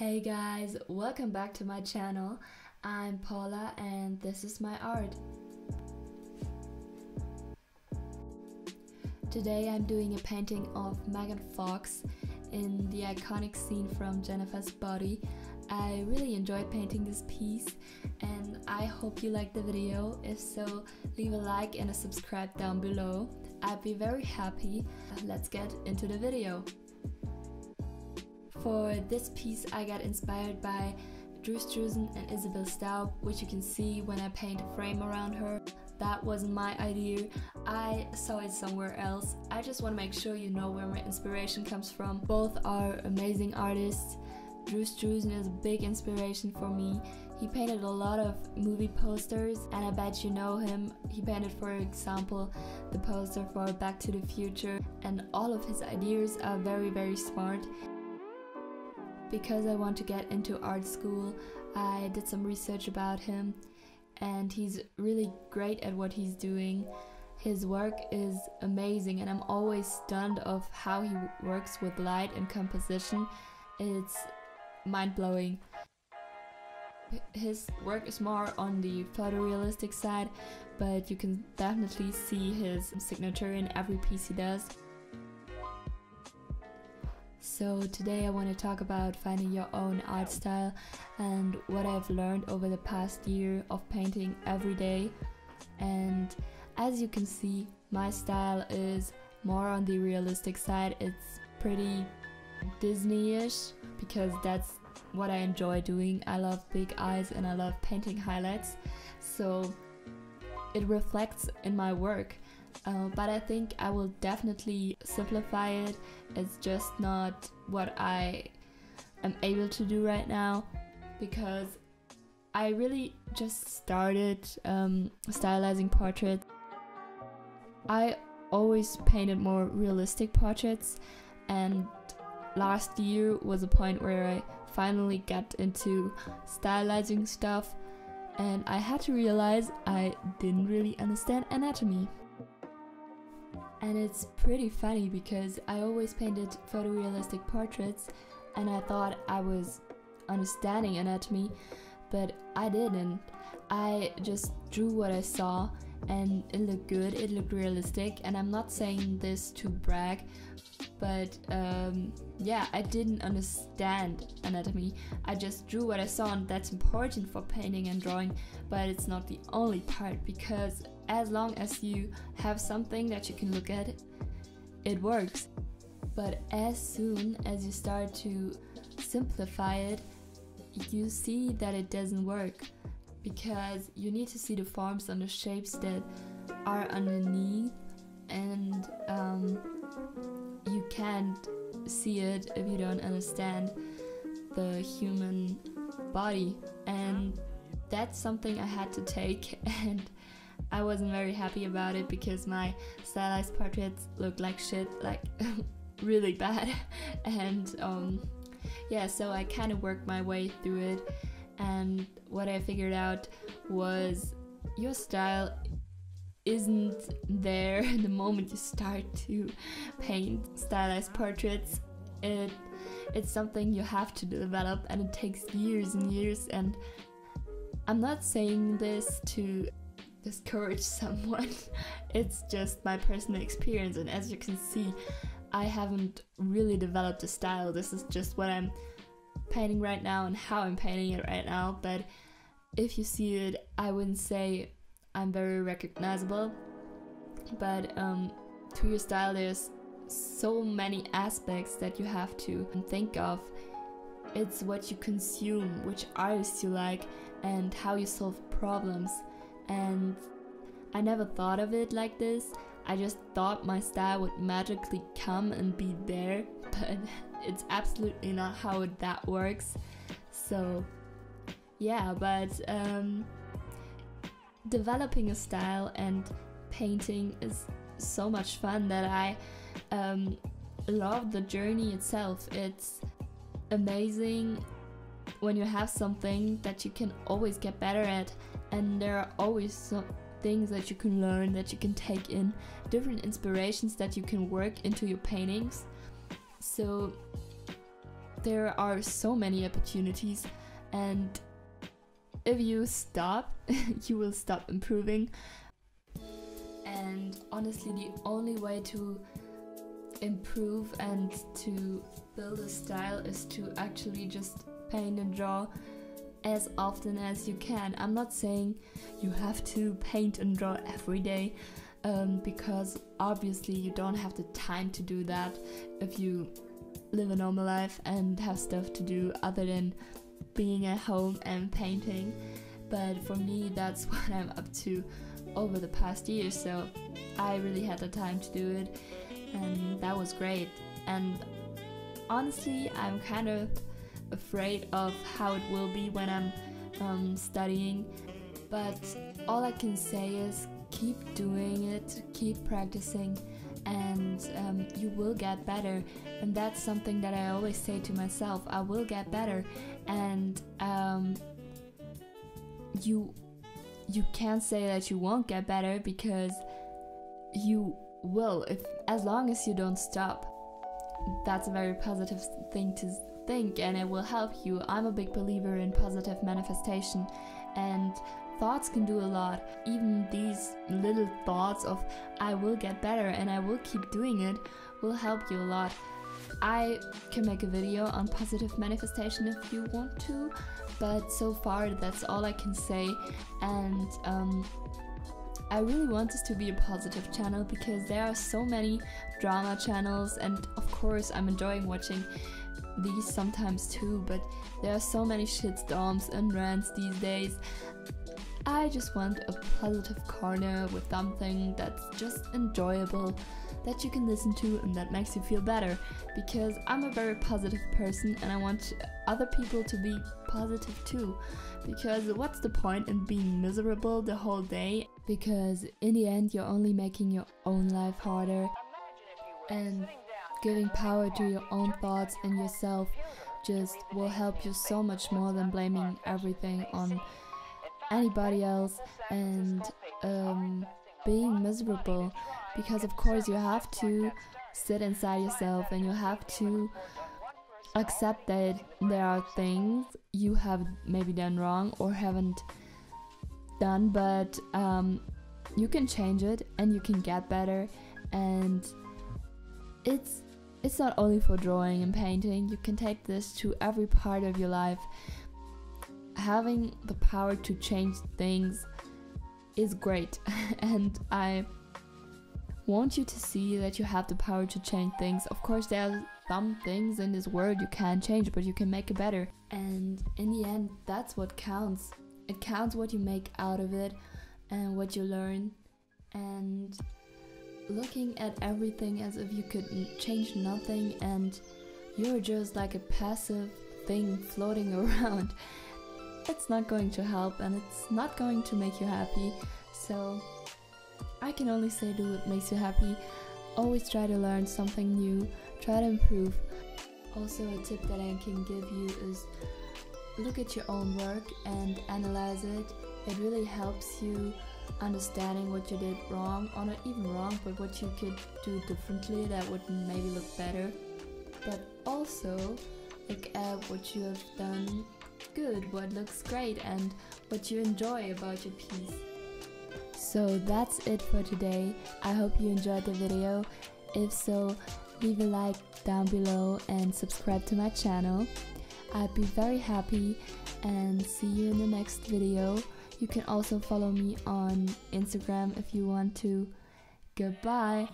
Hey guys, welcome back to my channel. I'm Paula and this is my art. Today I'm doing a painting of Megan Fox in the iconic scene from Jennifer's Body. I really enjoyed painting this piece and I hope you liked the video. If so, leave a like and a subscribe down below. I'd be very happy. Let's get into the video. For this piece I got inspired by Drew Struzan and Isabel Staub, which you can see when I paint a frame around her. That wasn't my idea, I saw it somewhere else. I just want to make sure you know where my inspiration comes from. Both are amazing artists. Drew Struzan is a big inspiration for me. He painted a lot of movie posters and I bet you know him. He painted, for example, the poster for Back to the Future, and all of his ideas are very smart. Because I want to get into art school, I did some research about him and he's really great at what he's doing. His work is amazing and I'm always stunned of how he works with light and composition. It's mind-blowing. His work is more on the photorealistic side, but you can definitely see his signature in every piece he does. So today I want to talk about finding your own art style and what I've learned over the past year of painting every day. And as you can see, my style is more on the realistic side. It's pretty Disney-ish because that's what I enjoy doing. I love big eyes and I love painting highlights, so it reflects in my work. But I think I will definitely simplify it. It's just not what I am able to do right now because I really just started stylizing portraits. I always painted more realistic portraits, and last year was a point where I finally got into stylizing stuff and I had to realize I didn't really understand anatomy. And it's pretty funny because I always painted photorealistic portraits and I thought I was understanding anatomy, but I didn't. I just drew what I saw and it looked good, it looked realistic, and I'm not saying this to brag, but yeah, I didn't understand anatomy. I just drew what I saw, and that's important for painting and drawing, but it's not the only part, because as long as you have something that you can look at, it works. But as soon as you start to simplify it, you see that it doesn't work, because you need to see the forms and the shapes that are underneath, and you can't see it if you don't understand the human body. And that's something I had to take, and I wasn't very happy about it because my stylized portraits look like shit, like really bad. And yeah, so I kind of worked my way through it, and what I figured out was your style isn't there the moment you start to paint stylized portraits. It's something you have to develop, and it takes years and years. And I'm not saying this to discourage someone, it's just my personal experience, and as you can see, I haven't really developed a style. This is just what I'm painting right now and how I'm painting it right now. But if you see it, I wouldn't say I'm very recognizable, but to your style there's so many aspects that you have to think of. It's what you consume, which artists you like, and how you solve problems. And I never thought of it like this. I just thought my style would magically come and be there, but it's absolutely not how that works. So yeah, but developing a style and painting is so much fun that I love the journey itself. It's amazing when you have something that you can always get better at, and there are always some things that you can learn, that you can take in, different inspirations that you can work into your paintings. So there are so many opportunities, and if you stop, you will stop improving. And honestly, the only way to improve and to build a style is to actually just paint and draw as often as you can. I'm not saying you have to paint and draw every day, because obviously you don't have the time to do that if you live a normal life and have stuff to do other than being at home and painting. But for me, that's what I'm up to over the past year, so I really had the time to do it, and that was great. And honestly, I'm kind of afraid of how it will be when I'm studying, but all I can say is keep doing it, keep practicing, and you will get better. And that's something that I always say to myself: I will get better. And you can't say that you won't get better, because you will, as long as you don't stop. That's a very positive thing to think, and it will help you. I'm a big believer in positive manifestation, and thoughts can do a lot. Even these little thoughts of I will get better and I will keep doing it will help you a lot. I can make a video on positive manifestation if you want to, but so far that's all I can say. And I really want this to be a positive channel, because there are so many drama channels, and of course I'm enjoying watching these sometimes too, but there are so many shitstorms and rants these days. I just want a positive corner with something that's just enjoyable, that you can listen to and that makes you feel better, because I'm a very positive person and I want other people to be positive too. Because what's the point in being miserable the whole day? Because in the end you're only making your own life harder, and giving power to your own thoughts and yourself just will help you so much more than blaming everything on anybody else and being miserable. Because of course you have to sit inside yourself and you have to accept that there are things you have maybe done wrong or haven't done, but you can change it and you can get better. And it's not only for drawing and painting, you can take this to every part of your life. Having the power to change things is great and I want you to see that you have the power to change things. Of course there are some things in this world you can't change, but you can make it better, and in the end that's what counts. It counts what you make out of it and what you learn. And looking at everything as if you could change nothing and you're just like a passive thing floating around, it's not going to help and it's not going to make you happy. So I can only say do what makes you happy. Always try to learn something new, try to improve. Also a tip that I can give you is look at your own work and analyze it. It really helps you understanding what you did wrong, or not even wrong, but what you could do differently that would maybe look better. But also look at what you have done good, what looks great, and what you enjoy about your piece. So that's it for today. I hope you enjoyed the video. If so, leave a like down below and subscribe to my channel. I'd be very happy, and see you in the next video. You can also follow me on Instagram if you want to. Goodbye!